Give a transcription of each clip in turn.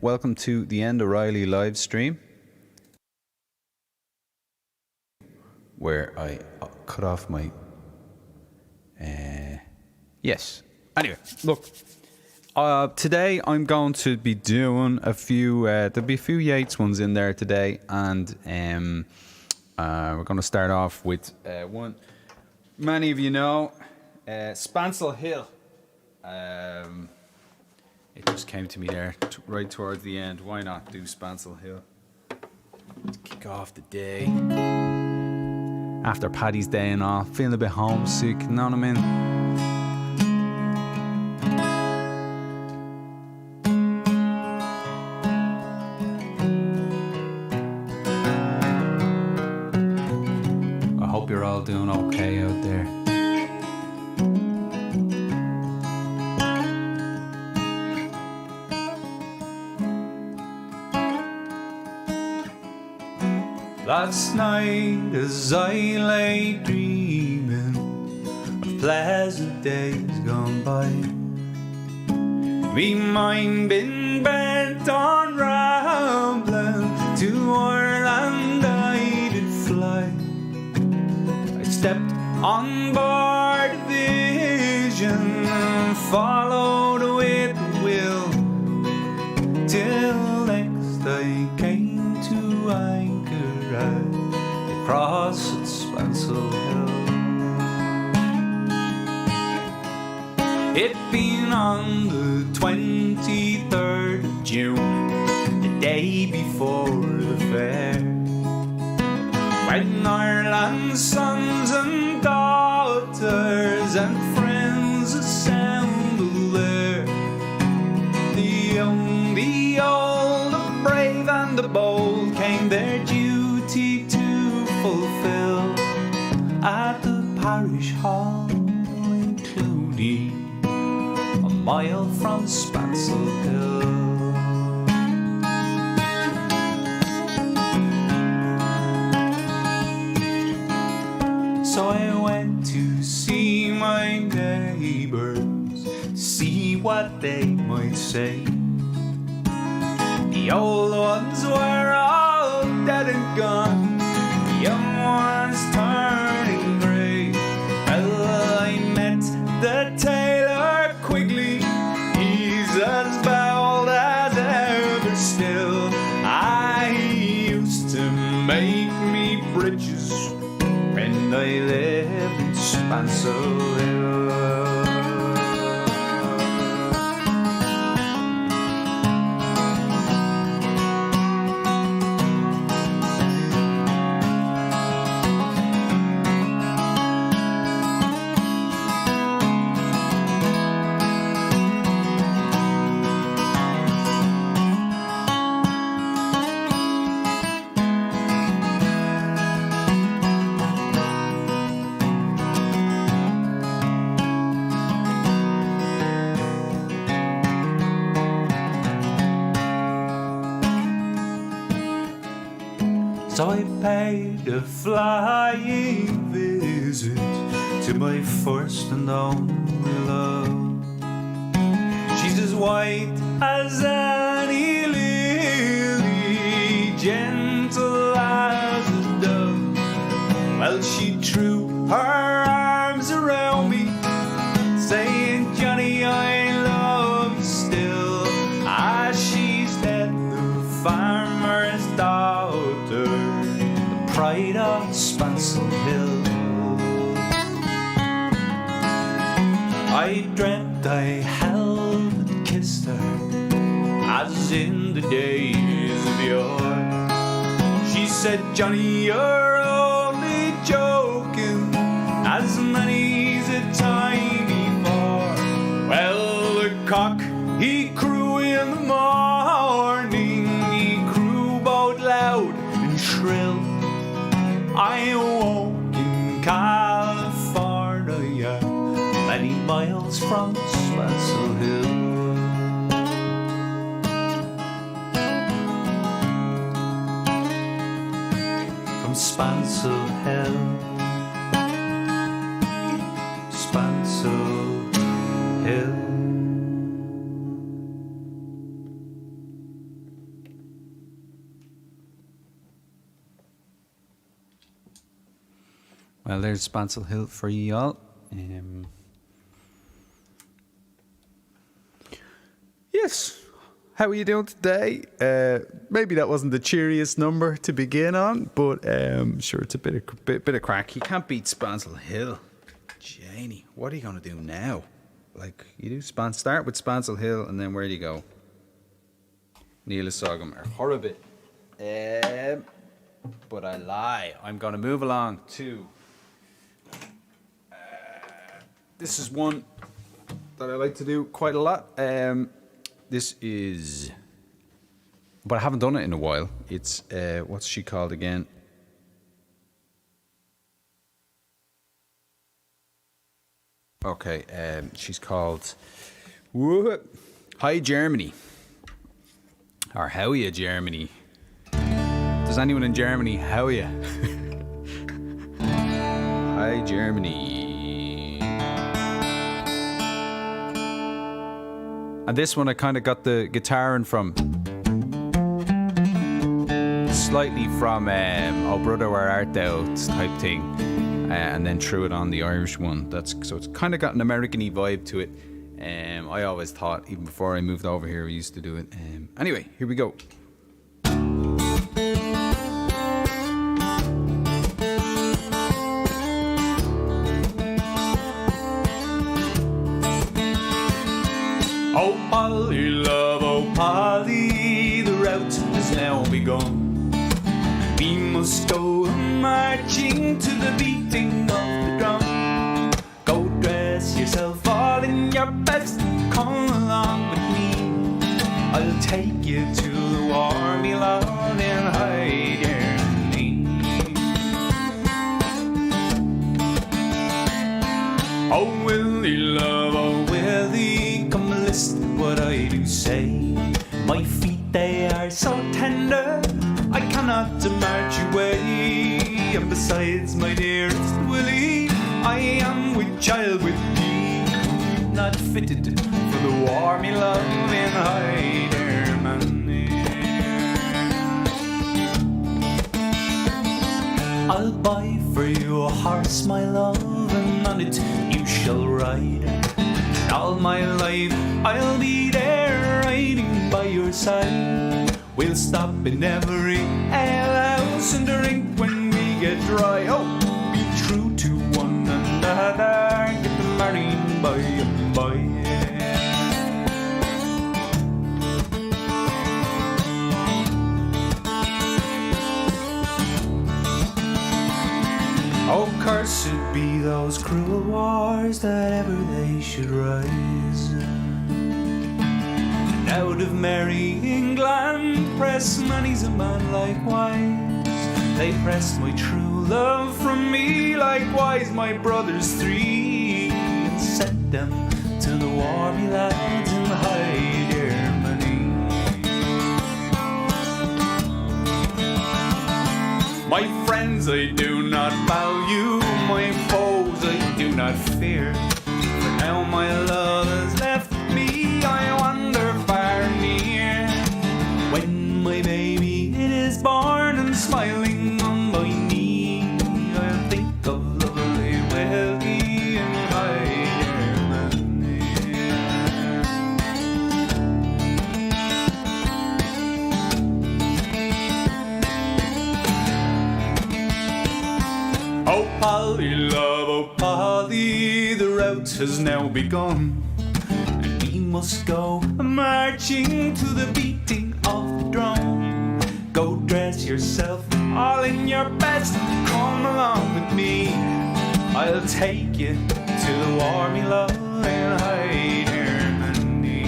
Welcome to the End O'Reilly live stream, where I cut off my... Yes. Anyway, look. Today I'm going to be doing a few... there'll be a few Yeats ones in there today, and we're going to start off with one many of you know, Spancel Hill. It just came to me there right towards the end. Why not do Spancel Hill to kick off the day after Paddy's Day and all, feeling a bit homesick, you know what I mean? I hope you're all doing okay out there. Last night as I lay dreaming of pleasant days gone by, me mind been bent on rambling to Ireland I did fly. I stepped on board a vision and followed with the will till next I came to anchor across at Spancel Hill. It been on the 23rd of June, the day before the fair, when Ireland's sons and daughters and friends assembled there. The young, the old, the brave and the bold came their duty to fulfill at the parish hall in Clooney, a mile from Spancel Hill. So I went to see my neighbours, see what they might say. The old ones were all dead and gone, the young ones turning grey. Well, I met the tailor Quigley, he's as bold as ever still. I used to make me breeches when I lived in Spancel Hill. So I paid a flying visit to my first and only love. She's as white as any lily, gentle as a dove. Well, she threw her arms around me, saying, Johnny, I love you still. As she's dead, the farmer's daughter, pride of Spancel Hill. I dreamt I held and kissed her as in the days of yore. She said, Johnny, you're only joking, as many's a time before. Well, the cock, he crew in the morning, he crew both loud and shrill. I awoke in California, many miles from Spancel Hill. From Spancel Hill, Spancel Hill. Well, there's Spancel Hill for you all. Yes. How are you doing today? Maybe that wasn't the cheeriest number to begin on, but sure, it's a bit of crack. You can't beat Spancel Hill. Janie, what are you going to do now? Like, you do start with Spancel Hill, and then where do you go? Níl Sogum or Horribit. But I lie. I'm going to move along to... this is one that I like to do quite a lot. This is... but I haven't done it in a while. It's... what's she called again? Okay, she's called... Hi, Germany. Or how are you, Germany? Does anyone in Germany, how are you? Hi, Germany. And this one I kind of got the guitar in from... slightly from Oh Brother Where Art Thou type thing. And then threw it on the Irish one. So it's kind of got an American-y vibe to it. I always thought, even before I moved over here, we used to do it. Anyway, here we go. Oh Polly, love, oh Polly, the route has now begun. We must go marching to the beating of the drum. Go dress yourself all in your best, come along with me. I'll take you to the warmy lawn and hide your knee. Oh Willie, love, oh Willie, come listen what I do say. My feet, they are so tender, I cannot march away. And besides, my dearest Willie, I am with child with thee, not fitted for the warmy love in Heiderman. I'll buy for you a horse, my love, and on it you shall ride. And all my life I'll be there riding by your side. We'll stop in every alehouse and drink when we get dry. Oh, be true to one another, get them married by and by. Oh, cursed be those cruel wars that ever they should rise. Out of merry England press many's a man likewise. They pressed my true love from me, likewise my brothers three, and sent them to the warmy lads in High Germany. My friends I do not value, my foes I do not fear. For now my love has left me, I wander far and near. When my baby it is born and smiling on my knee, I'll think of lovely Willie and Heiderman. Oh Polly, love, oh Polly, the route has now begun. We must go marching to the beating of the drum. Go dress yourself all in your best, come along with me. I'll take you to the warmy love and hide Germany.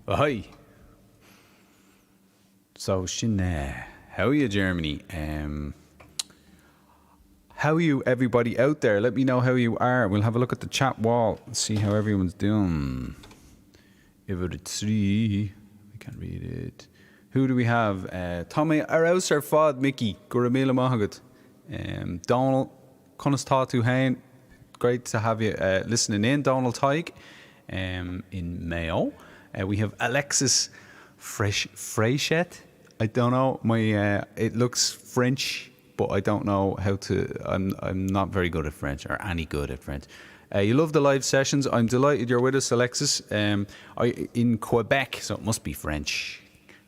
Hi. So, how are you, Germany? How are you, everybody out there? Let me know how you are. We'll have a look at the chat wall and see how everyone's doing. Every three, I can't read it. Who do we have? Tommy Arauser Fod Mickey Guramila Mahagad. Donald Cunnus Tatu Hain. Great to have you listening in. Donald Teig in Mayo. We have Alexis Frechette. I don't know. It looks French, but I don't know how to. I'm not very good at French or any good at French. You love the live sessions. I'm delighted you're with us, Alexis. In Quebec, so it must be French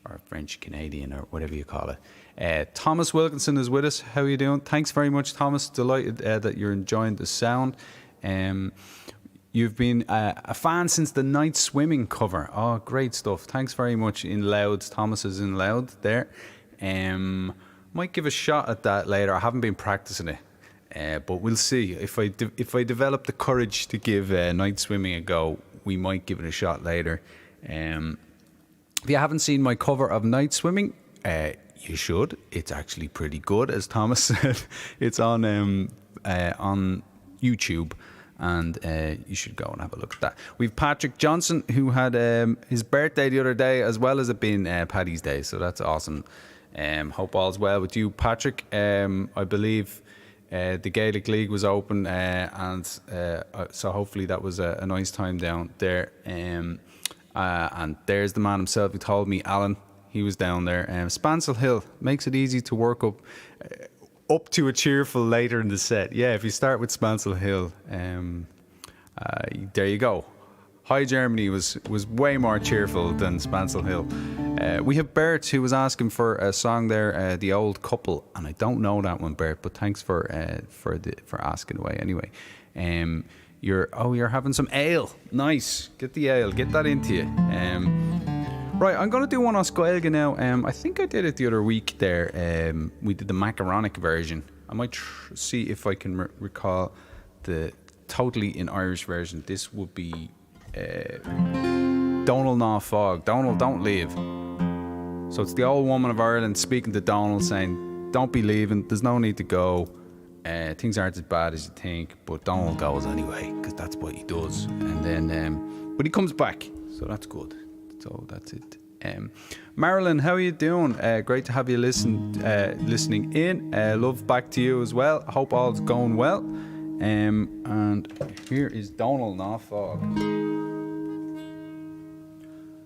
or French Canadian or whatever you call it. Thomas Wilkinson is with us. How are you doing? Thanks very much, Thomas. Delighted that you're enjoying the sound. You've been a fan since the night swimming cover. Oh, great stuff. Thanks very much in Louds. Thomas is in Loud there. Might give a shot at that later. I haven't been practicing it, but we'll see. If I develop the courage to give night swimming a go, we might give it a shot later. If you haven't seen my cover of Night Swimming, you should. It's actually pretty good, as Thomas said. It's on YouTube, and you should go and have a look at that. We've Patrick Johnson, who had his birthday the other day, as well as it being Paddy's Day, so that's awesome. Hope all's well with you, Patrick. I believe the Gaelic League was open, and so hopefully that was a nice time down there. And there's the man himself who told me, Alan. He was down there. Spancel Hill makes it easy to work up to a cheerful later in the set. Yeah, if you start with Spancel Hill, there you go. Hi Germany was way more cheerful than Spancel Hill. We have Bert, who was asking for a song there, The Old Couple, and I don't know that one, Bert, but thanks for asking away anyway. You're having some ale. Nice. Get the ale. Get that into you. Right, I'm going to do one on Scoilga now. I think I did it the other week there. We did the macaronic version. I might see if I can recall the totally in Irish version. This would be Donald Na Fog. Donald, don't leave. So it's the old woman of Ireland speaking to Donald, saying, don't be leaving. There's no need to go. Things aren't as bad as you think, but Donald goes anyway, because that's what he does. And then, but he comes back, so that's good. So that's it. Marilyn, how are you doing? Great to have you listening in. Love back to you as well. Hope all's going well. And here is Donald Na Fog.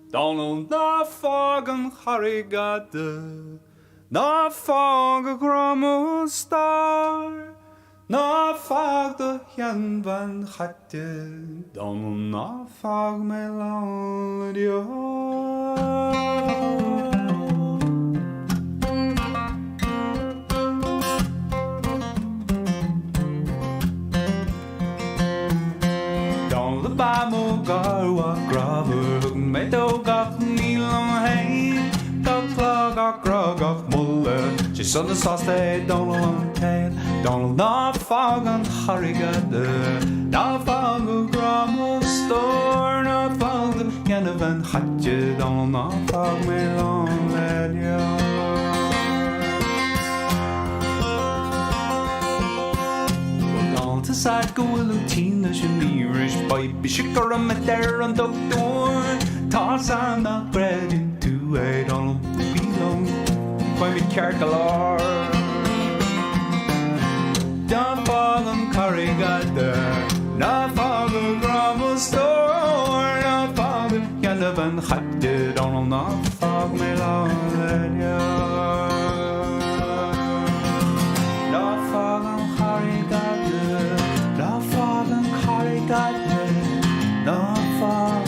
Donald Na Fog and Harry Gadde. Na fag a grommo star, na fag de jan van chatte, dan na fag me landio. Dan de bamo garwa graver, me do gach nilam heen. Clog och grog och muller. She's on the sauce day, Donald on tail. Donald na fog and harrigade. Na fog och gramo store. Na fog the Genovan hatje. Donald na fog me long ledja. Donald to side go a lutina. She nearish pipe. She got a mater on doctor. Toss on the bread into a Donald belong by me Carcalar. Da fog and Carrigade, na fog and Gramo store, na fog and Yanavan Hatte, Donald na fog me Lalia. Da fog and Carrigade, da fog and Carrigade, na fog.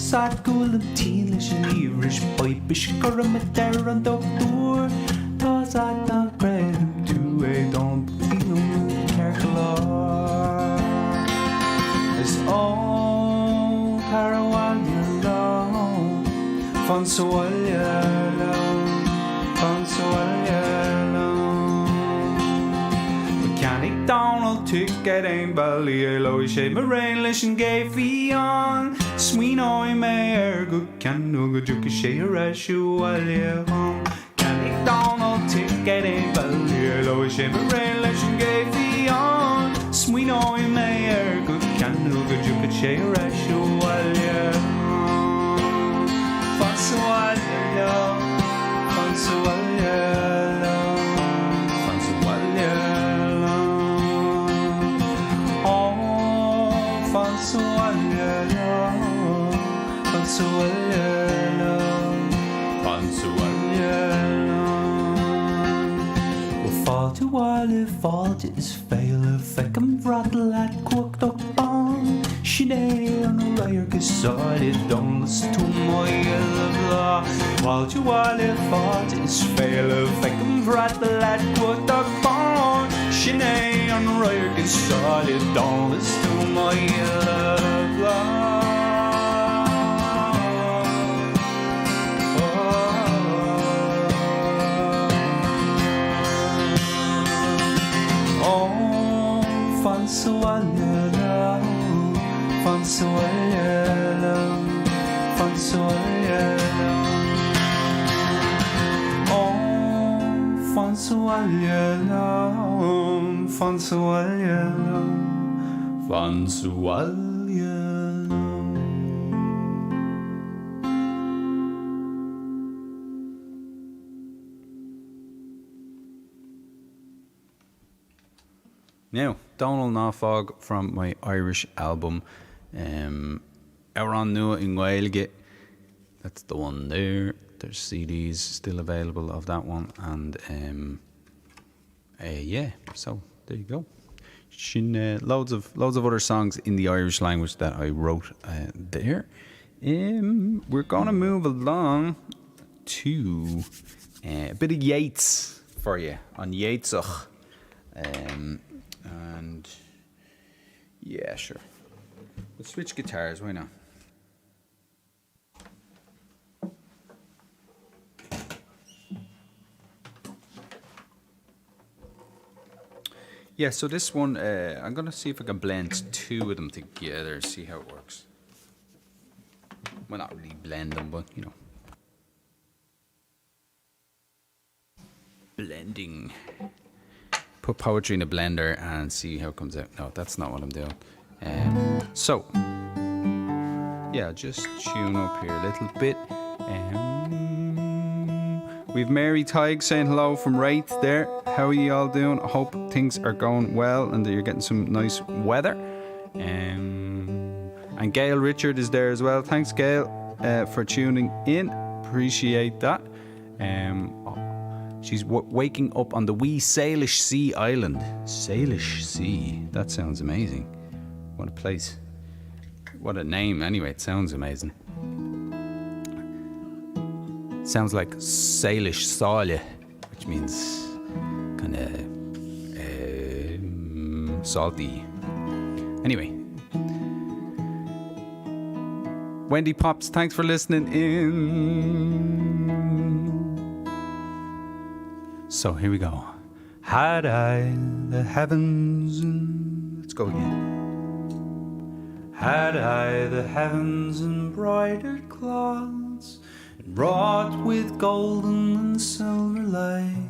Sat gul and tealish and Irish boy Bishkar and Mater and Doctor Toss at the bread to a don't feel Carcalar. As all Parawan long Fansualjala, Fansualjala. Mechanic Donald ticket ein ballielo she Marelish and gay fion Sween oi mayor good can no good you she rashu alievom Mechanic Donald ticket ein ballielo she Marelish and gay fion Sween oi mayor good can no good you she rashu alievom Fansualjala, Fansualjala, Fansualjala. Oh, Fansualjala, Fansualjala, Fansualjala. Well, fall to is fail if I can rattle at cooked up on. Sinead on a rare decided don't listen to my love. While you fought is fail if I can rattle at cooked up on. Sinead on a rare decided don't listen to my love. Fansualjala, Fansualjala, Fansualjala. Oh, Fansualjala, Fansualjala, Fansualjala. Now, Donald Nafog from my Irish album, Euron Nua in Gaeilge. That's the one there. There's CDs still available of that one, and yeah. So there you go. Loads of other songs in the Irish language that I wrote there. We're gonna move along to a bit of Yeats for you on Yeatsach. And yeah, sure. Let's switch guitars, why not? Yeah, so this one, I'm going to see if I can blend two of them together, see how it works. Well, not really blend them, but, you know. Blending. Put poetry in a blender and see how it comes out. No, that's not what I'm doing. So, yeah, just tune up here a little bit. We've Mary Tig saying hello from Wraith there. How are you all doing? I hope things are going well and that you're getting some nice weather. And Gail Richard is there as well. Thanks, Gail, for tuning in. Appreciate that. She's waking up on the wee Salish Sea island. Salish Sea. That sounds amazing. What a place. What a name. Anyway, it sounds amazing. Sounds like Salish Salia, which means kind of salty. Anyway. Wendy Pops, thanks for listening in. So here we go. Had I the heavens in... Let's go again. Had I the heavens embroidered cloths, wrought with golden and silver light,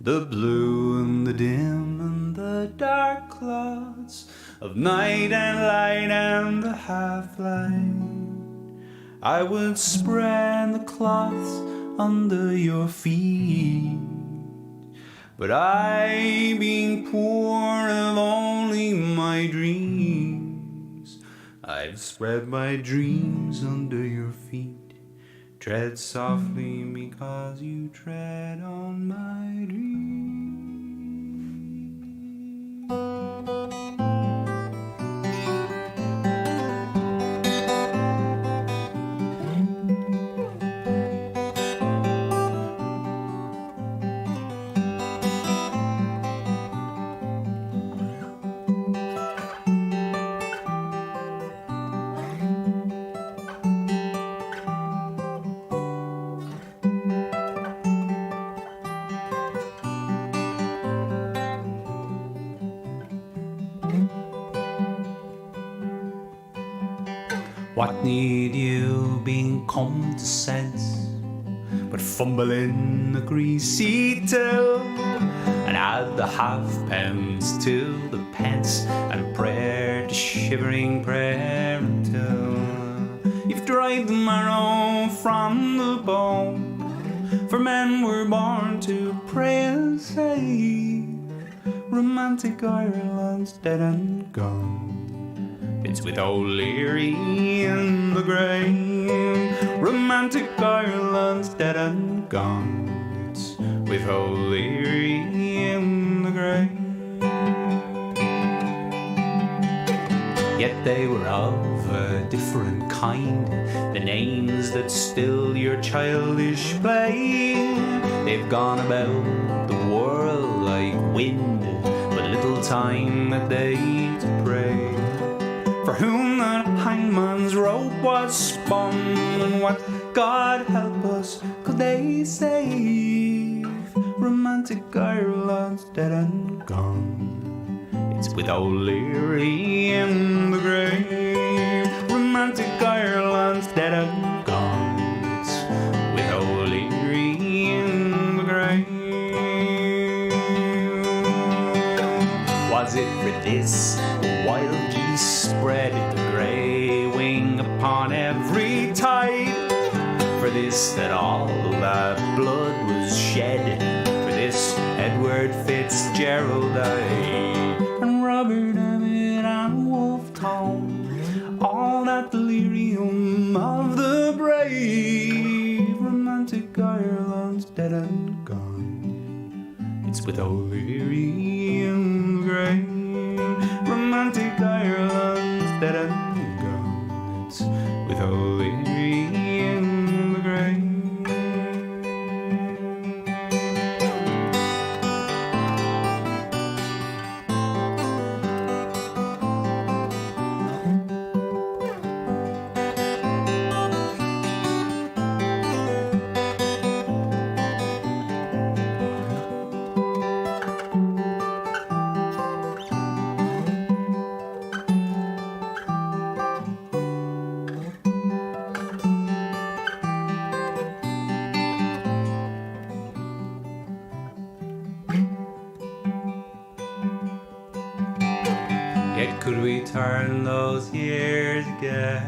the blue and the dim and the dark clouds of night and light and the half-light, I would spread the cloths under your feet. But I, being poor, have only my dreams. I've spread my dreams under your feet. Tread softly because you tread on my dreams. What need you being come to sense, but fumbling the greasy till, and add the halfpence to the pence, and a prayer to shivering prayer until you've dried the marrow from the bone. For men were born to pray and save. Romantic Ireland's dead and gone. It's with O'Leary in the grave. Romantic Ireland's dead and gone. It's with O'Leary in the grave. Yet they were of a different kind, the names that still your childish play. They've gone about the world like wind, but little time that they to pray. For whom that hangman's rope was spun, and what, God help us, could they save? Romantic Ireland's dead and gone. It's with O'Leary in the grave. Romantic Ireland's dead and gone. It's with O'Leary in the grave. Was it for this the wild geese spread the grey wing upon every tide? For this that all that blood was shed? For this Edward Fitzgerald died? Robert Emmet and Wolfe Tone, all that delirium of the brave. Romantic Ireland's dead and gone. It's with O'Leary in the grave. Romantic Ireland's dead and gone. It's with O'Leary in the grave. Yet could we turn those years again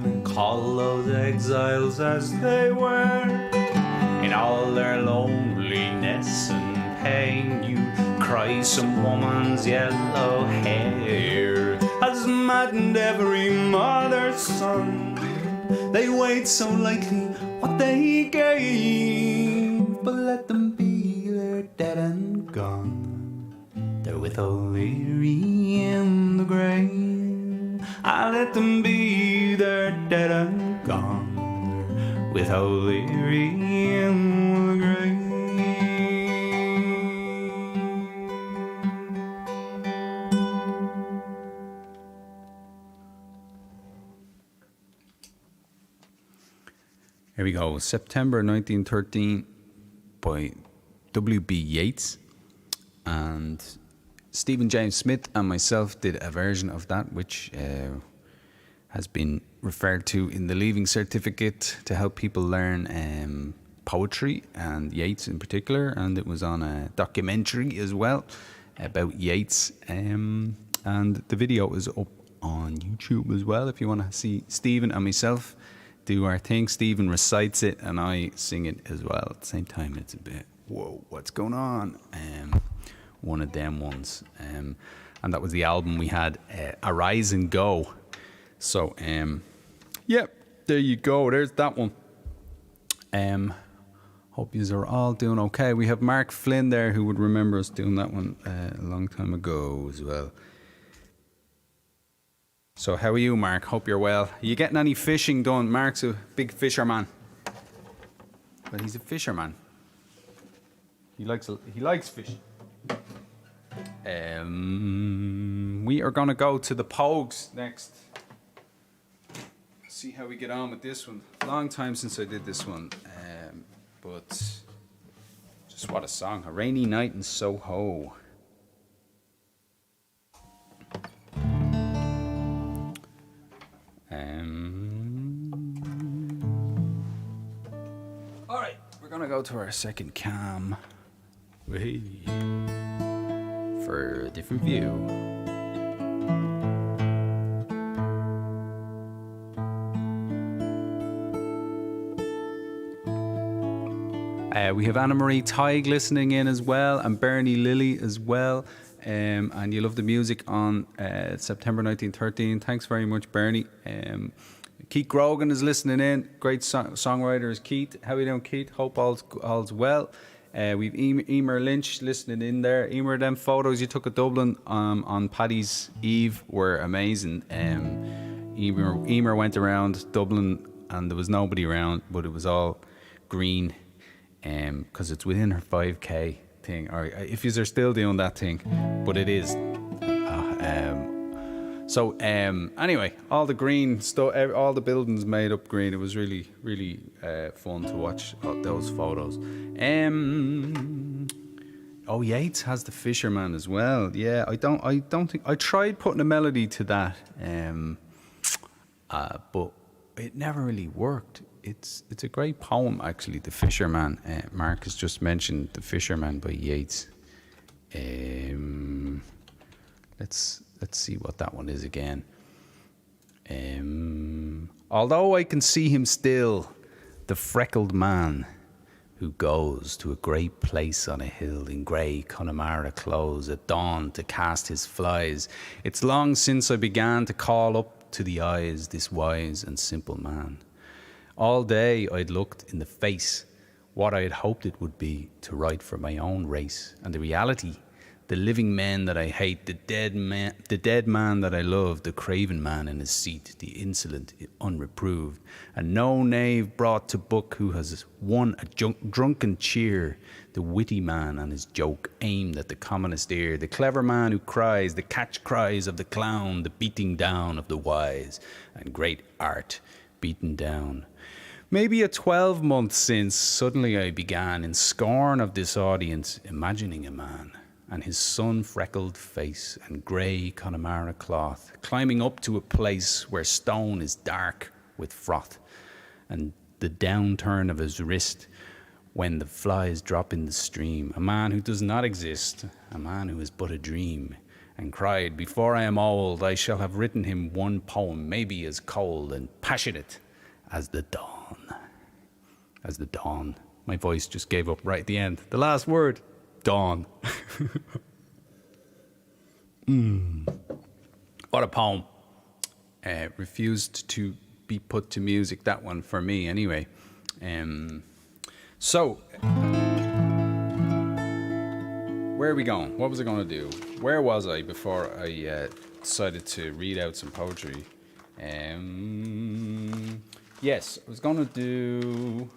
and call those exiles as they were, in all their loneliness and pain, you cry some woman's yellow hair has maddened every mother's son. They wait so lightly what they gave, but let them be, they're dead and gone. They're with O'Leary in the grave. I let them be, they're dead and gone. They're with O'Leary in the grave. Here we go. September 1913 by W.B. Yeats. And Stephen James Smith and myself did a version of that, which has been referred to in the Leaving Certificate to help people learn poetry and Yeats in particular. And it was on a documentary as well about Yeats. And the video is up on YouTube as well if you want to see Stephen and myself do our thing. Stephen recites it and I sing it as well at the same time. It's a bit, whoa, what's going on? One of them ones. And that was the album we had, Arise and Go. So, yep, there you go. There's that one. Hope you are all doing okay. We have Mark Flynn there who would remember us doing that one a long time ago as well. So how are you, Mark? Hope you're well. Are you getting any fishing done? Mark's a big fisherman. Well, he's a fisherman. He likes fishing. We are going to go to the Pogues next. See how we get on with this one. Long time since I did this one. But just what a song. A Rainy Night in Soho. All right, we're gonna go to our second cam. Hey. For a different view. We have Anna Marie Tighe listening in as well, and Bernie Lilly as well. And you love the music on September 1913. Thanks very much, Bernie. Keith Grogan is listening in. Great songwriter is Keith. How are you doing, Keith? Hope all's well. We've Emer Lynch listening in there. Emer, them photos you took at Dublin on Paddy's Eve were amazing. Emer went around Dublin and there was nobody around, but it was all green. Because it's within her 5k thing, or if you're still doing that thing, but it is. Anyway, all the green stuff, all the buildings made up green. It was really, really fun to watch those photos. Yates has the Fisherman as well. Yeah, I don't think I tried putting a melody to that, but it never really worked. It's a great poem, actually, The Fisherman. Mark has just mentioned The Fisherman by Yeats. Let's see what that one is again. Although I can see him still, the freckled man who goes to a great place on a hill in grey Connemara clothes at dawn to cast his flies. It's long since I began to call up to the eyes this wise and simple man. All day I'd looked in the face what I had hoped it would be to write for my own race, and the reality, the living men that I hate, the dead man that I love, the craven man in his seat, the insolent, unreproved, and no knave brought to book who has won a drunken cheer, the witty man and his joke aimed at the commonest ear, the clever man who cries, the catch cries of the clown, the beating down of the wise, and great art beaten down. Maybe a 12 months since, suddenly I began, in scorn of this audience, imagining a man and his sun-freckled face and grey Connemara cloth, climbing up to a place where stone is dark with froth, and the downturn of his wrist when the flies drop in the stream, a man who does not exist, a man who is but a dream, and cried, before I am old, I shall have written him one poem, maybe as cold and passionate as the dawn. As the dawn. My voice just gave up right at the end. The last word, dawn. What a poem. Refused to be put to music, that one for me anyway. So, where are we going? What was I going to do? Where was I before I decided to read out some poetry? Yes, I was going to do...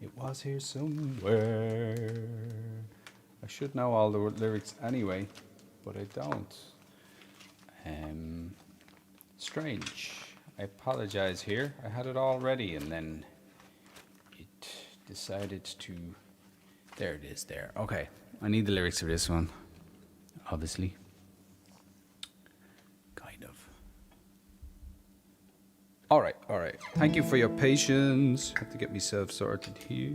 It was here somewhere. I should know all the lyrics anyway, but I don't. Strange. I apologize here. I had it all ready and then it decided to... There it is there. Okay. I need the lyrics for this one, obviously. Kind of. All right. Thank you for your patience. Have to get myself sorted here.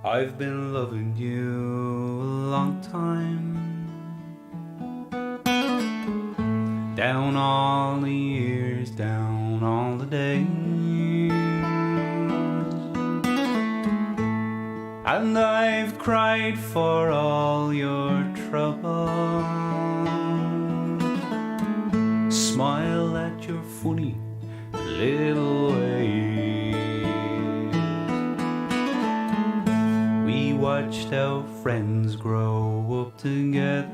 I've been loving you a long time, down all the years, down all the days, and I've cried for all your trouble, smile at your funny little ways. Watched our friends grow up together,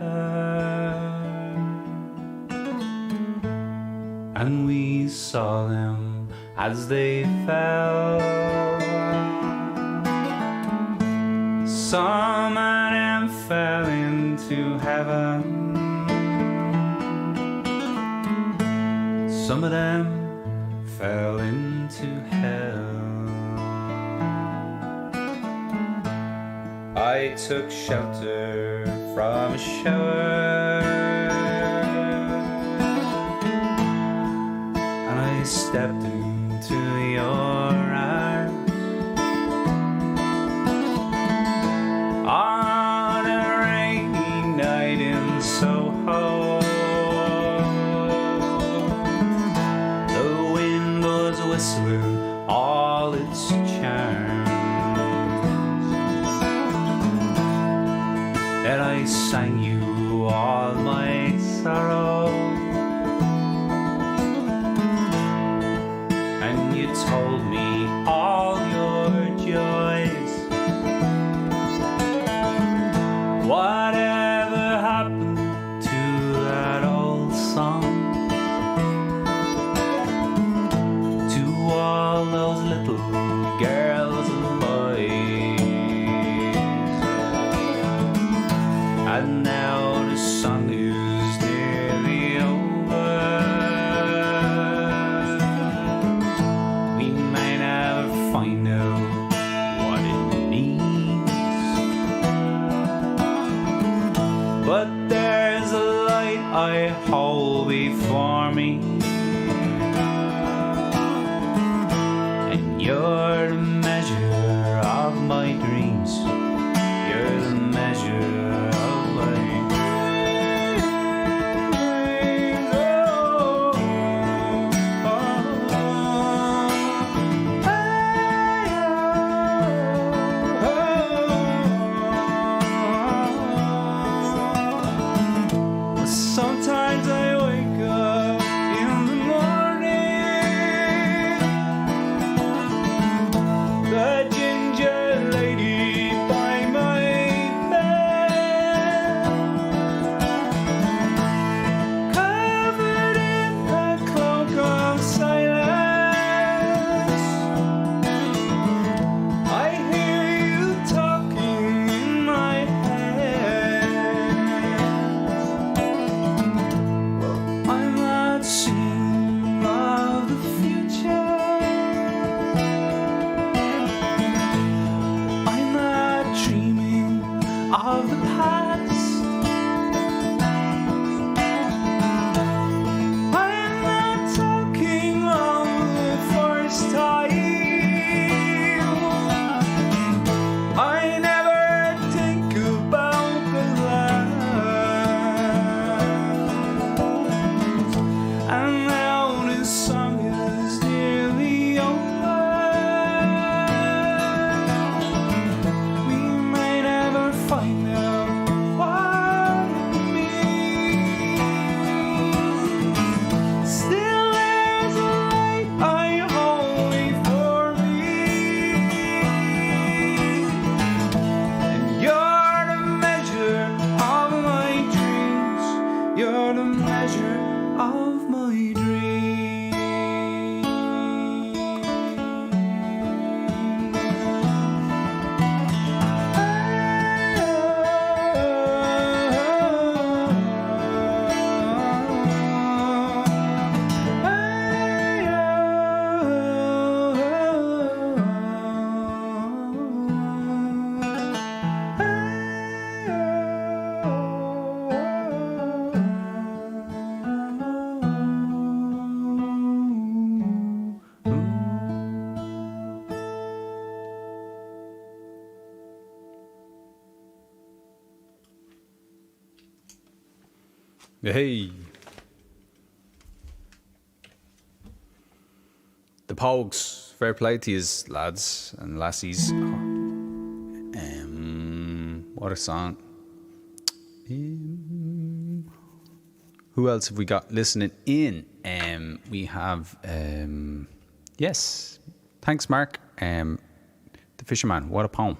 and we saw them as they fell. Some of them fell into heaven, some of them fell into hell. I took shelter from a shower, and I stepped into your arms. On a rainy night in Soho, the wind was whistling all its charms, and I sang you all my sorrow, and you told me all your joys. Whatever happened to that old song? To all those little girls and boys? And now the song is nearly over. We may never find out what it means, but there's a light I hold before me, and you're the measure of my dreams. You're the measure of my dreams. Sometimes I wake up in the morning, the ginger lady by my bed, covered in a cloak of silence. I hear you talking in my head. I'm not singing of the future, I'm not dreaming of the past, I'm not talking of the first time. I never think about the last, and now this song is nearly over. We may never find out what it means. Still there's a light I hold before me, and you're the measure of my dreams. You're the measure of my Hey. The Pogues. Fair play to you, lads and lassies. What a song. Who else have we got listening in? We have, yes, thanks, Mark. The Fisherman, what a poem.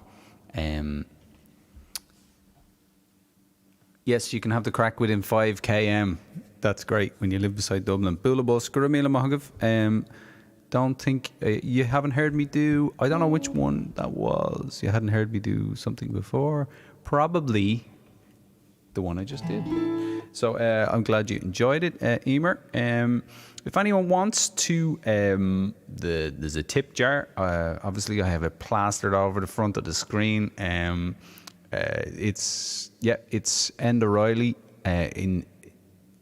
Yes, you can have the crack within 5 km. that's great when you live beside Dublin. Bullabus, Guramila Mahagav. Don't think you haven't heard me do. I don't know which one that was. You hadn't heard me do something before. Probably the one I just did. So I'm glad you enjoyed it, Emer. If anyone wants to, there's a tip jar. Obviously, I have it plastered over the front of the screen. It's Enda Riley in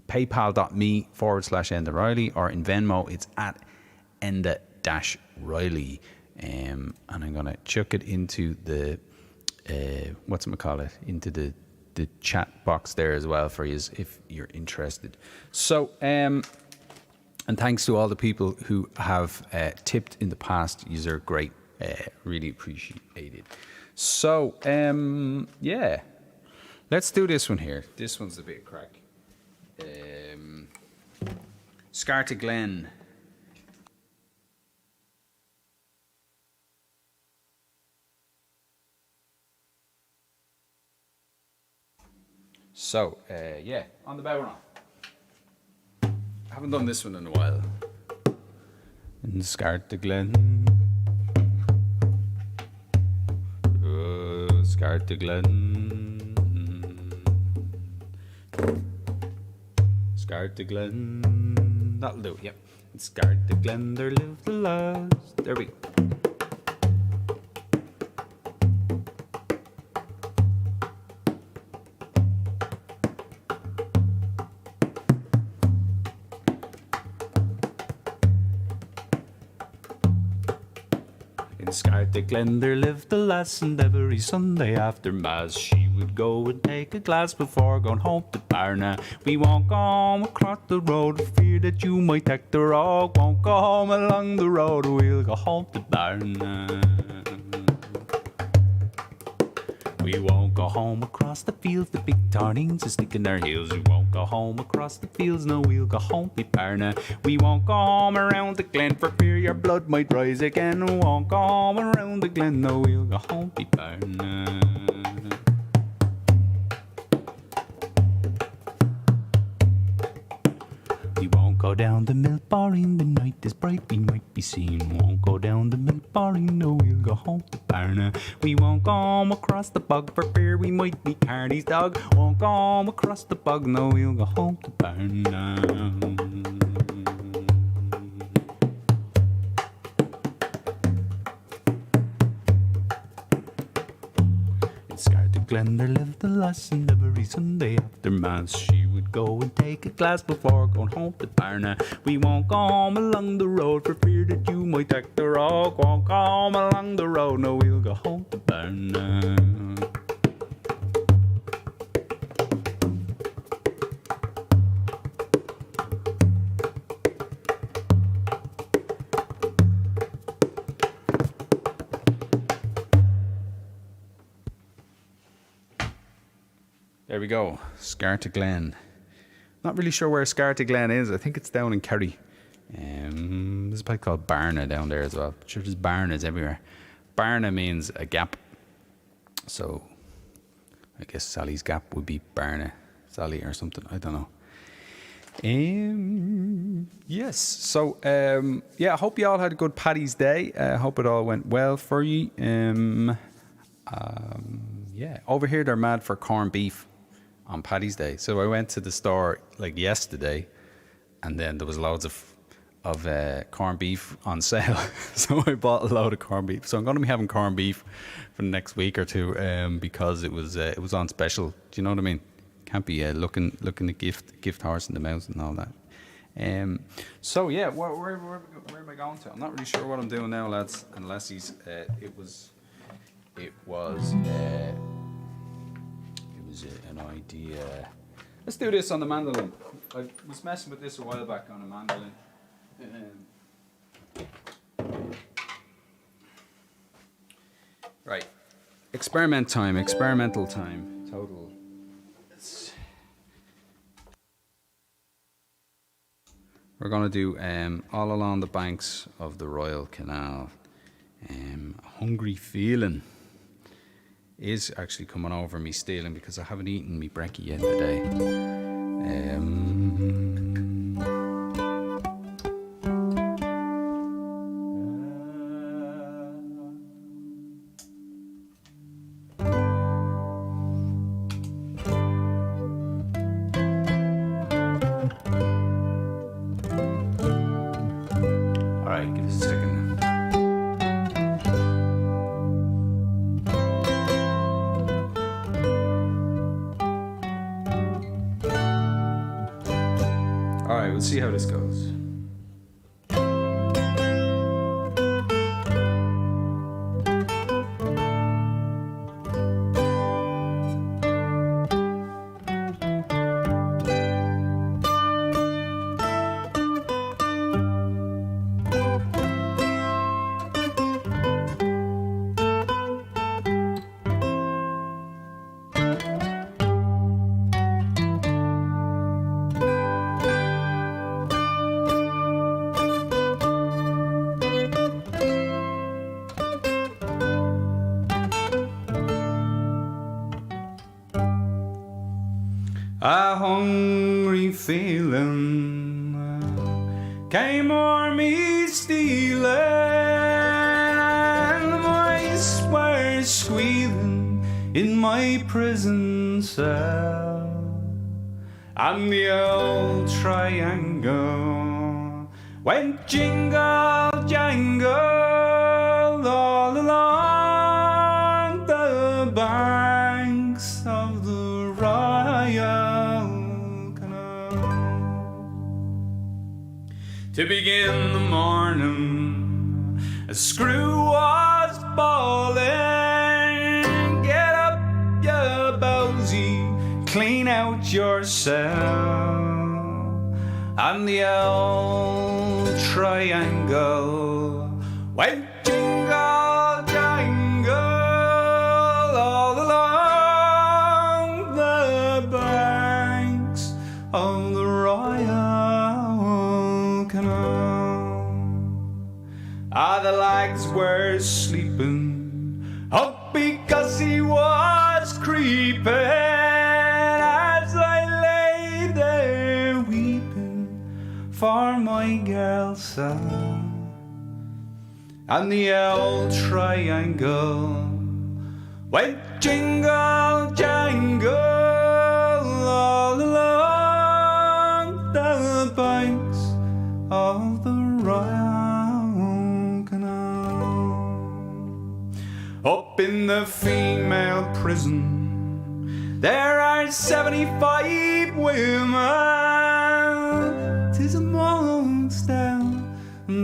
paypal.me/Enda Riley, or in Venmo it's at Enda-Riley. And I'm going to chuck it into the, into the chat box there as well for you if you're interested. So, and thanks to all the people who have tipped in the past. You are great. Really appreciate it. So, yeah. Let's do this one here. This one's a bit of crack. Scarta Glen. So, yeah, on the bow now. Haven't done this one in a while. In Scarta Glen. Scarta Glen. Scarta Glen. That'll do, yep. In Scarta Glen there lived the lass. There we go. In Scarta Glen there lived a lass, and every Sunday after Mass she would go and take a glass before going home to Barna. We won't go home across the road for fear that you might take the road. Won't go home along the road, we'll go home to Barna. We won't go home across the fields, the big turnings are sticking their heels. We won't go home across the fields, no, we'll go home to Barna. We won't go home around the glen for fear your blood might rise again. We won't go home around the glen, no, we'll go home to Barna. We won't go down the milk bar in the night is bright, we might be seen. Won't go down the milk bar in, no, we'll go home to Barna. We won't go home across the bog for fear we might be Carney's dog. Won't go home across the bog, no, we'll go home to Barna. Glen there lived a lass, and every Sunday after Mass she would go and take a glass before going home to Barna. We won't go home along the road for fear that you might take the road. Won't go home along the road, no, we'll go home to Barna. There we go, Scarta Glen. Not really sure where Scarta Glen is. I think it's down in Kerry. There's a place called Barna down there as well. I'm sure there's Barnas everywhere. Barna means a gap. So I guess Sally's Gap would be Barna Sally or something. I don't know. Yes. So yeah, I hope you all had a good Paddy's Day. I hope it all went well for you. Yeah, over here they're mad for corned beef on Paddy's Day. So I went to the store like yesterday, and then there was loads of corned beef on sale. So I bought a load of corned beef. So I'm going to be having corned beef for the next week or two, because it was on special. Do you know what I mean? Can't be looking a gift horse in the mouth and all that. So yeah, where am I going to? I'm not really sure what I'm doing now, lads. Unless he's it was an idea. Let's do this on the mandolin. I was messing with this a while back on a mandolin. Right. Experimental time. Total. We're going to do All Along the Banks of the Royal Canal. Hungry feeling is actually coming over me stealing because I haven't eaten me brekkie yet today. All right, give us a second. All right, we'll see how this goes. A hungry feeling came o'er me stealing, and the mice were squealing in my prison cell, and the old triangle went jingle jangle all along the banks of the Royal Canal. To begin the morning, a screw was bawling, "Get up, you bowsy, clean out your cell." And the old triangle went jingle jangle all along the banks of the Royal Canal. The lags were sleeping up because he was creeping, as I lay there weeping for my girl son. And the old triangle went jingle jangle all along the banks of the Royal Canal. Up in the female prison there are 75 women. 'Tis amongst them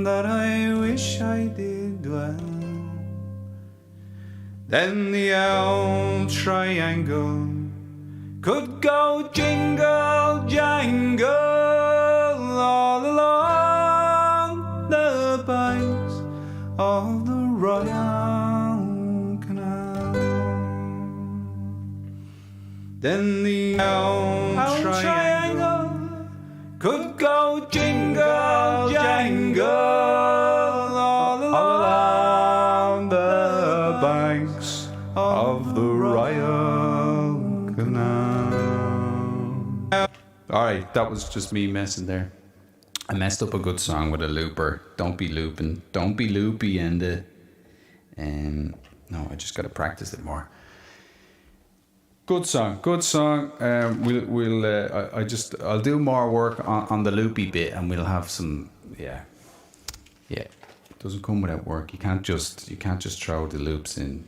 that I wish I did dwell. Then the old triangle could go jingle jangle all along the banks of the Royal Canal. Then the old triangle could go jingle jangle all along the banks of the Royal Canal. Alright, that was just me messing there. I messed up a good song with a looper. Don't be looping. Don't be loopy and no, I just gotta practice it more. Good song, good song. I'll do more work on the loopy bit, and we'll have some. Yeah. It doesn't come without work. You can't just throw the loops in.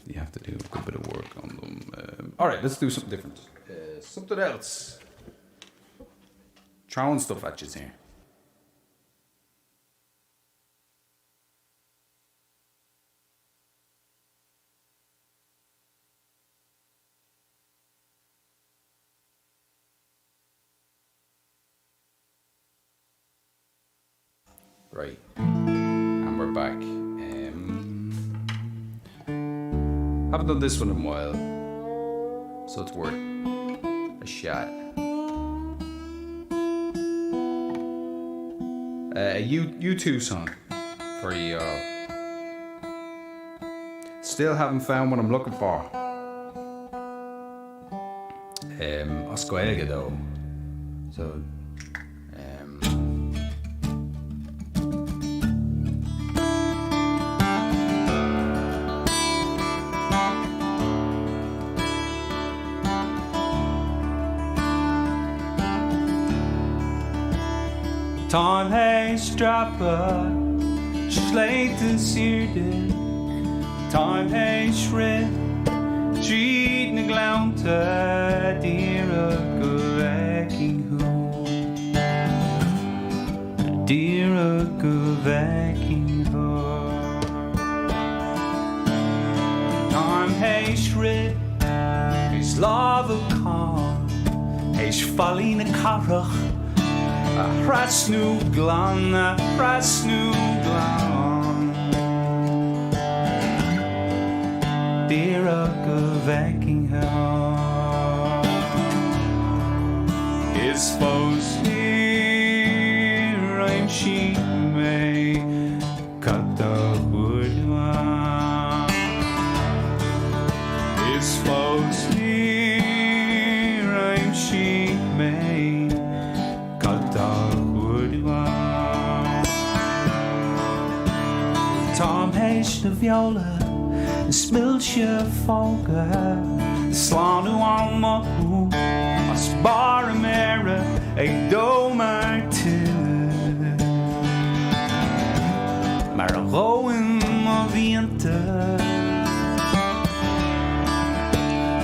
You have to do a good bit of work on them. All right, let's do something different. Something else. Throwing stuff at you here. Right, and we're back. Haven't done this one in a while, so it's worth a shot. A U2 song for you all. Still haven't found what I'm looking for. Oscoelga though. So, Time has strapper, slate the seerde. Time has shred, treat na glaunta, dear a guvacking home. Dear a guvacking home. Time has shred, his love of calm, his falling a carach. A rasnú glan, Dear a guvacking home. Is foes here, I'm she may cut the wood. Is foes here, I'm she may. Tom heeft de viola, een smiltje volken, slaan nu allemaal hoe, als barmeren, ik doe maar tillen. Maar een roen mijn winter,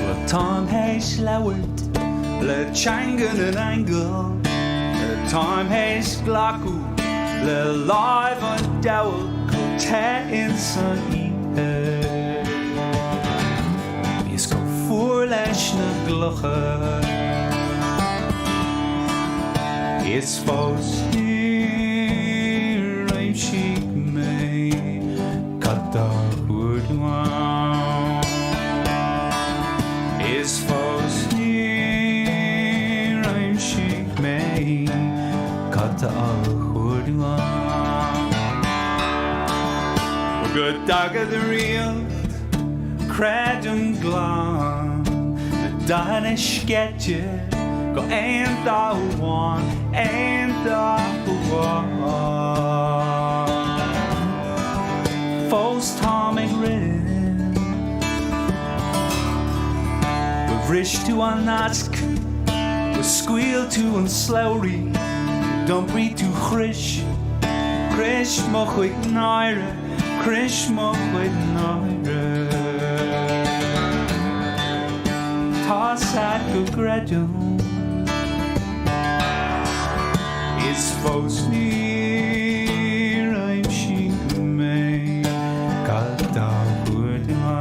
wat Tom heeft lauwerd, le changen een engel, Tom heeft glaku, le live on douwe. In sunny is go voor leis na gloche. It's foes here, I'm chic me, cut the wood one. It's foes here, I'm chic me, cut the wood one. Good dog of the real, Cradon Glon, the Danish sketches, go and the one, and the one. False Tom and Rin, we've rished to unask, we squeal to unslowly, don't breathe to Krish, Krish mochwik naira. Krishma with Naira Toss at go gradual It's foes near I'm she may Kata Gudma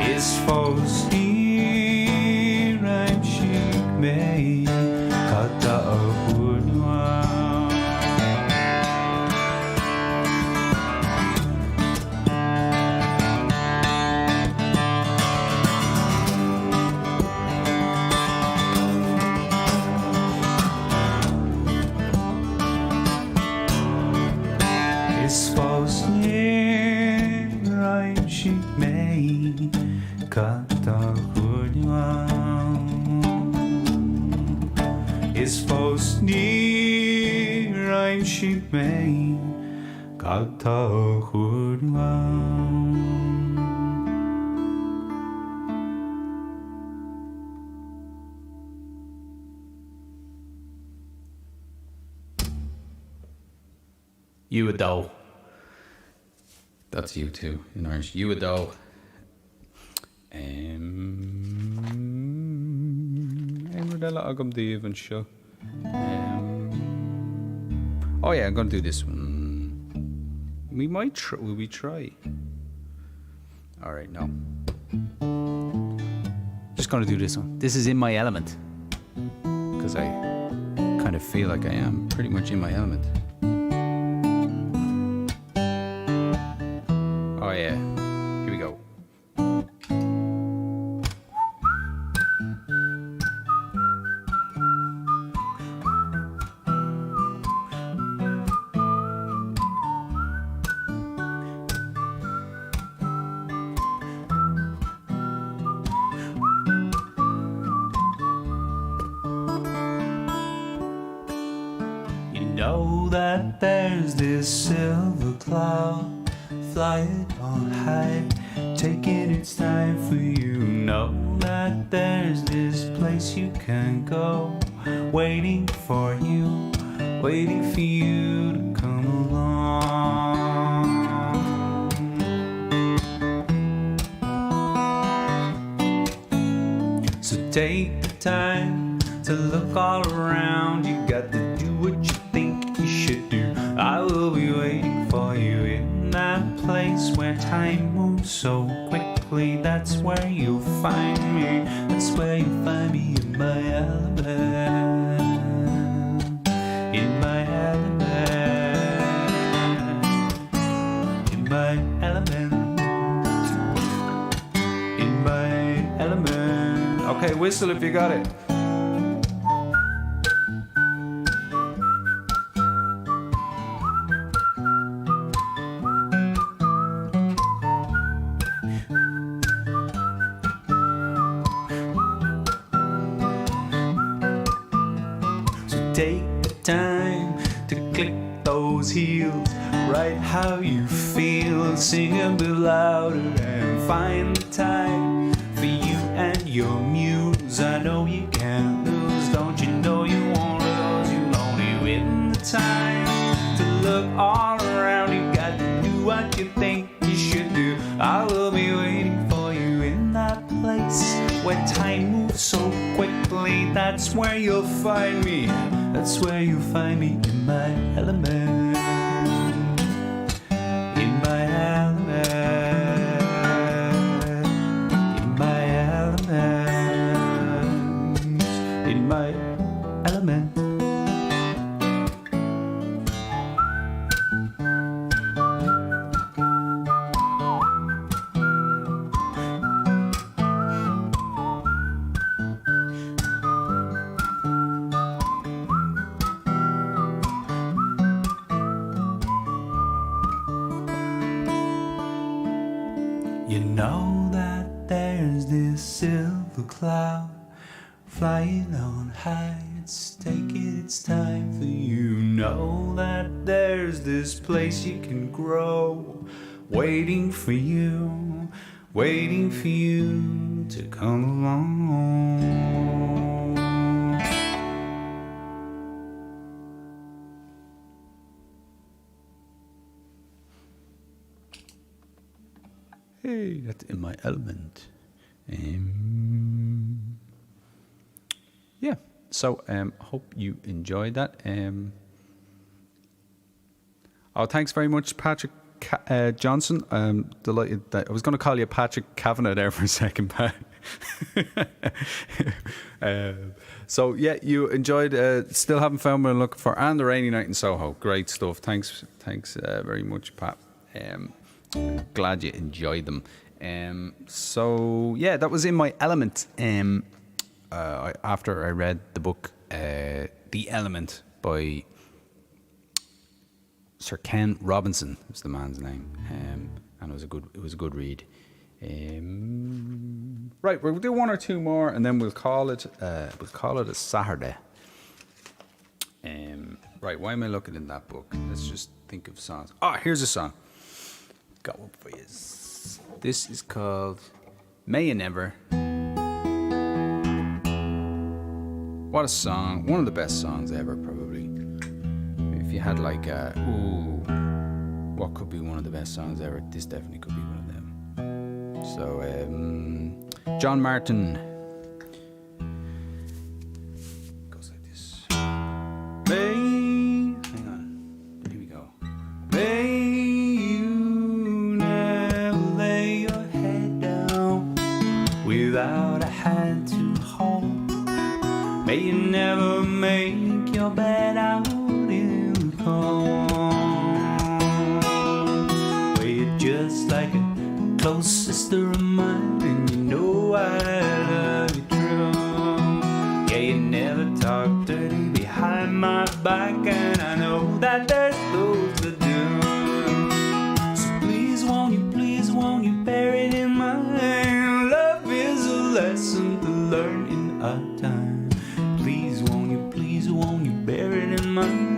It's foes near I'm she may Kata Gudma Is foes near I'm sheep may Kata You a dough. That's you too in Irish. You a dough. Agam Dave and show. Oh yeah, I'm gonna do this one. We might try. Will we try? All right, no. Just gonna do this one. This is in my element because I kind of feel like I am pretty much in my element. Oh yeah, here we go. know that there's this silver cloud flying on high, taking its time for you. Know that there's this place you can go, waiting for you to come along. So take the time to look all around. You got to do what you think you should do. I will be waiting for you in that place where time moves so quickly. That's where you'll find me. That's where you'll find me in my element. In my element. In my element. In my element. Okay, whistle if you got it. Take the time to click those heels, write how you feel, sing a bit louder and find the time for you and your muse. I know you can't lose, don't you know you won't lose, you'll only win the time to look all around. You got to do what you think you should do. I will be waiting for you in that place where time moves so quickly. That's where you'll find me. That's where you'll find me in my element. In my element. In my element. In my element. You know that there's this silver cloud flying on high. It's taking its time for you. Know that there's this place you can grow, waiting for you to come along. Hey, that's in my element. Yeah, so hope you enjoyed that. Thanks very much, Patrick Johnson. Delighted that I was going to call you Patrick Kavanagh there for a second, Pat. So yeah, you enjoyed Still Haven't Found What I'm Looking For and The Rainy Night in Soho. Great stuff. Thanks very much, Pat. Glad you enjoyed them. So yeah, that was in my element. After I read the book The Element by Sir Ken Robinson was the man's name, and it was a good read. Right, we'll do one or two more, and then we'll call it a Saturday. Right, why am I looking in that book? Let's just think of songs. Here's a song. Got one for you. This is called May You Never. What a song. One of the best songs ever, probably. If you had like what could be one of the best songs ever, this definitely could be one of them. So, John Martin. Goes like this. Hang on. Here we go. May you never lay your head down without a hand to hold. May you never make your bed out in the cold. Well, you're just like a close sister of mine, and you know I love you true. Yeah, you never talk dirty behind my back, and I know that there's those that do. So please won't you bear it in mind? Love is a lesson to learn in our time. Please won't you bear it in mind?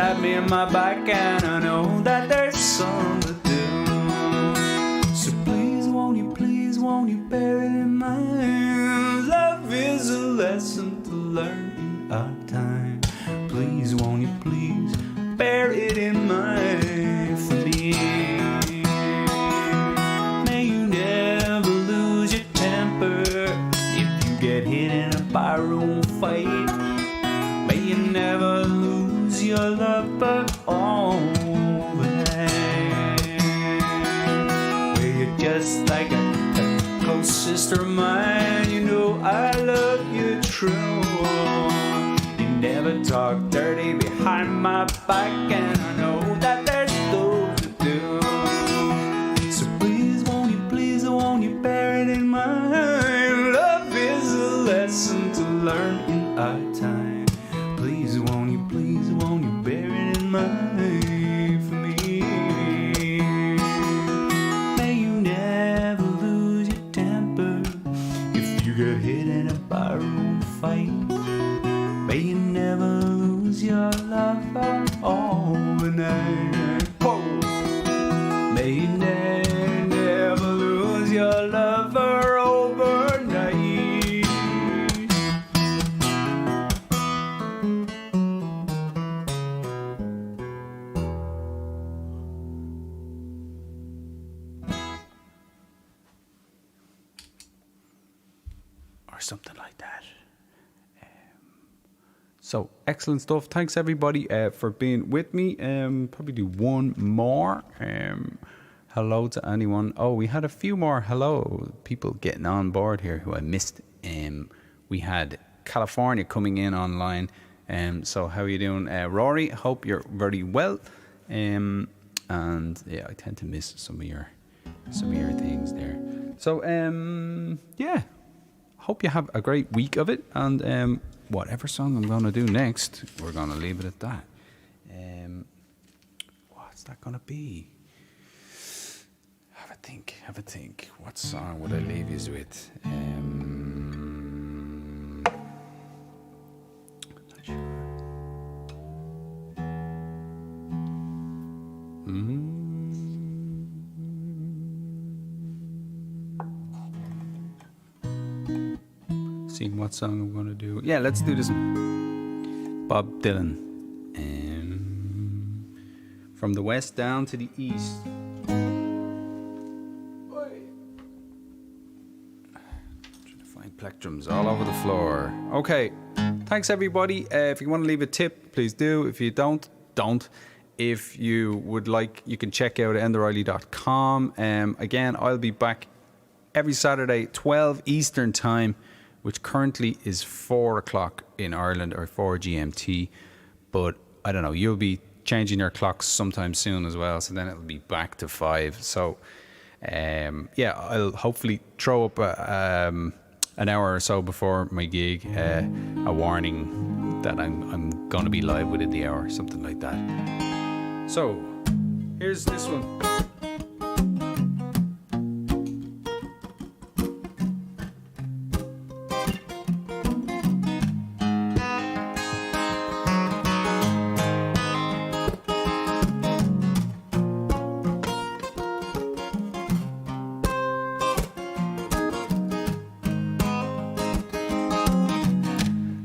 stab me in my back, and I know that there's some to do. So please, won't you bear it in mind? Love is a lesson to learn in our time. Please, won't you please bear it in mind for me? May you never lose your temper if you get hit in a barroom fight. May you never lose your lover overnight. Well, you're just like a close sister of mine. You know I love you true. You never talk dirty behind my back, and I know that there's those that do. So please, won't you bear it in mind? Love is a lesson to learn in our time. Please, won't you bear it in mind for me? May you never lose your temper if you get hit in a barroom fight. May you never lose your love overnight. Whoa. May you never lose your lover overnight. Or something like that. So, excellent stuff. Thanks everybody for being with me. Probably do one more. Hello to anyone. Oh, we had a few more hello people getting on board here who I missed. We had California coming in online. So how are you doing, Rory? Hope you're very well. And yeah, I tend to miss some of your things there. So yeah, hope you have a great week of it. And whatever song I'm gonna do next, we're gonna leave it at that. What's that gonna be? Have a think. What song would I leave you with? Not sure. Seeing what song I'm gonna do. Yeah, let's do this one. Bob Dylan. From the west down to the east. Plectrums all over the floor. Okay, thanks everybody. If you want to leave a tip, please do. If you don't. If you would like, you can check out enderiley.com. Again, I'll be back every Saturday, 12 Eastern time, which currently is 4 o'clock in Ireland, or 4 GMT. But I don't know, you'll be changing your clocks sometime soon as well, so then it'll be back to 5. So yeah, I'll hopefully throw up an hour or so before my gig, a warning that I'm gonna be live within the hour, something like that. So here's this one.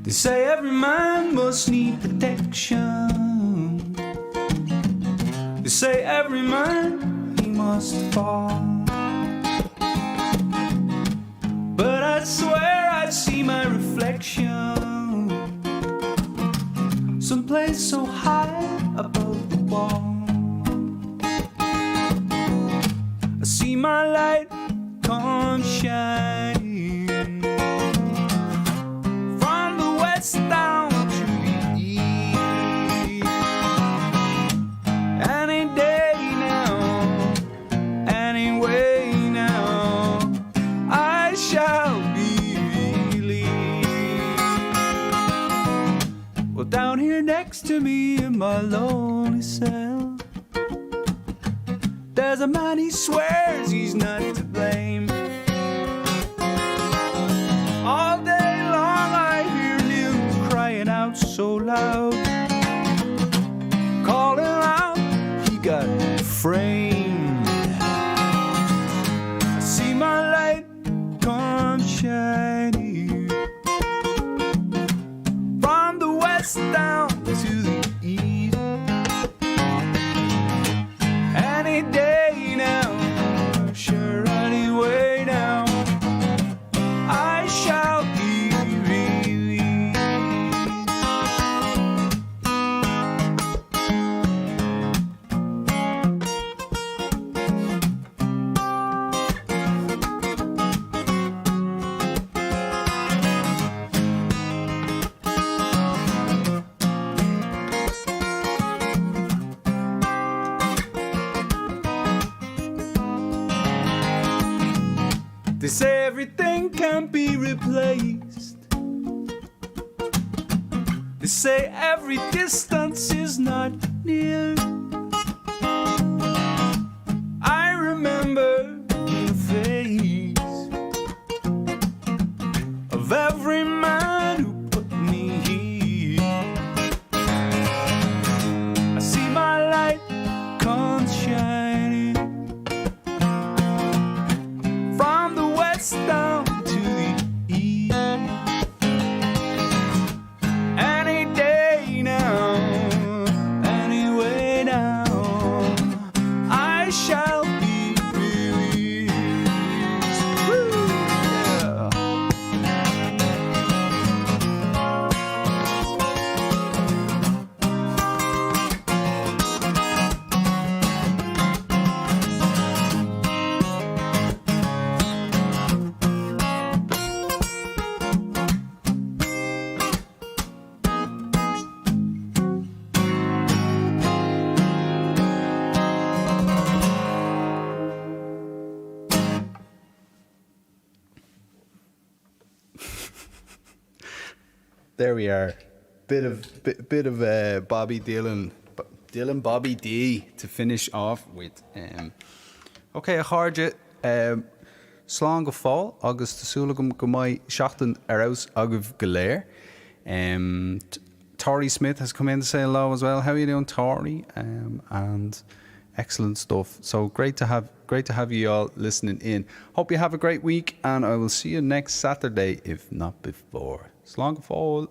They say every man must need protection. They say every man, he must fall. But I swear I see my reflection someplace so high above the wall. I see my light come shining down to the east. Any day now, anyway now, I shall be released. Well, down here next to me in my lonely cell, there's a man, he swears he's not to blame. All day long I hear him crying out so loud, framed. I see my light come shining from the west down to the east. Any day now, sure, anyway now, I shall be released. They say everything can be replaced. They say every distance is not near. I remember the face of every man who put me here. I see my light come shining from the west down to the east. Any day now, anyway now, I shall be released. Woo, yeah. There we are. Bit of Bobby Dylan, Bobby D to finish off with. Okay, a charge slán go fáil agus tásúlagum go mai seachtain aus agah galéir. Tori Smith has come in to say hello as well. How are you doing, Tori? And excellent stuff. So great to have you all listening in. Hope you have a great week, and I will see you next Saturday, if not before. Slán go fáil.